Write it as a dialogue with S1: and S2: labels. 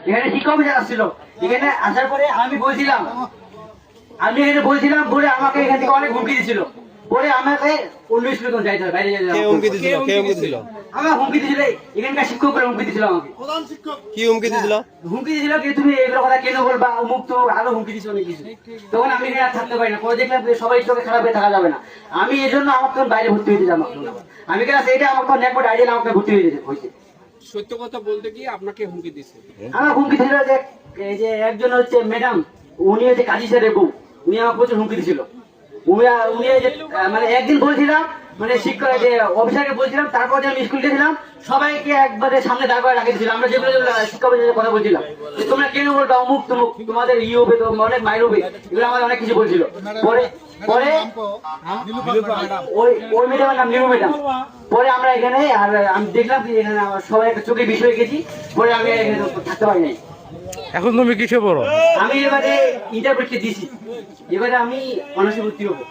S1: এখানে শিক্ষক অফিসার আসছিল। এখানে আসার পরে আমি বলছিলাম বলে আমাকে এখান থেকে অনেক হুমকি দিছিল। পরে আমাকে অন্য স্কুলে যাইতে হবে, বাইরে যেতে হবে।
S2: কে হুমকি দিছিল?
S1: আমার হুমকি দিছিল, এখানকার শিক্ষকরা হুমকি দিছিল আমাকে।
S2: কি হুমকি দিছিল?
S1: হুমকি দিছিল যে তুমি এগুলো কথা কেন বলবা, অমুক তো আরো হুমকি দিছিল অনেক কিছু। তখন আমি এখানে আর থাকতে পারি না, পরে দেখলাম যে সবাই চোখে খারাপ হয়ে থাকা যাবে না। আমি এই জন্য আমার তখন বাইরে ভর্তি হইতে যাবো। আমি কেন সেইটা আমার তখন নেটবোর্ড আইডিয়া আমাকে ভর্তি হয়েছে।
S3: সত্য কথা বলতে কি আপনাকে হুমকি দিছে?
S1: আমার হুমকি ছিল যে এই যে একজন হচ্ছে ম্যাডাম, উনি হচ্ছে কাজী স্যারের বউ, উনি আমার প্রচুর হুমকি দিছিল। উনি যে মানে একদিন বলছিলাম, মানে শিক্ষক যে অফিসারকে বলছিলাম, তারপর যে আমি স্কুল গেছিলাম সবাইকে একবারে সামনে দাঁড় করে রাখে দিয়েছিলাম। আমরা যেগুলো শিক্ষক অফিসারের কথা বলছিলাম যে তোমরা কেন বলবা অমুক তুমুক, তোমাদের ই হবে, তো অনেক মাইর হবে, এগুলো আমাদের অনেক কিছু বলছিল। পরে পরে ওই ম্যাডামের নাম নিরু ম্যাডাম। পরে আমরা এখানে আর আমি দেখলাম যে এখানে আমার সবাই একটা চোখে বিষয় হয়ে গেছি। পরে আমি এখানে থাকতে পারি নাই।
S4: এখন তুমি কিসে পড়ো?
S1: আমি এবারে ইন্টার পরীক্ষা দিয়েছি, এবারে আমি অনার্সে ভর্তি হবো।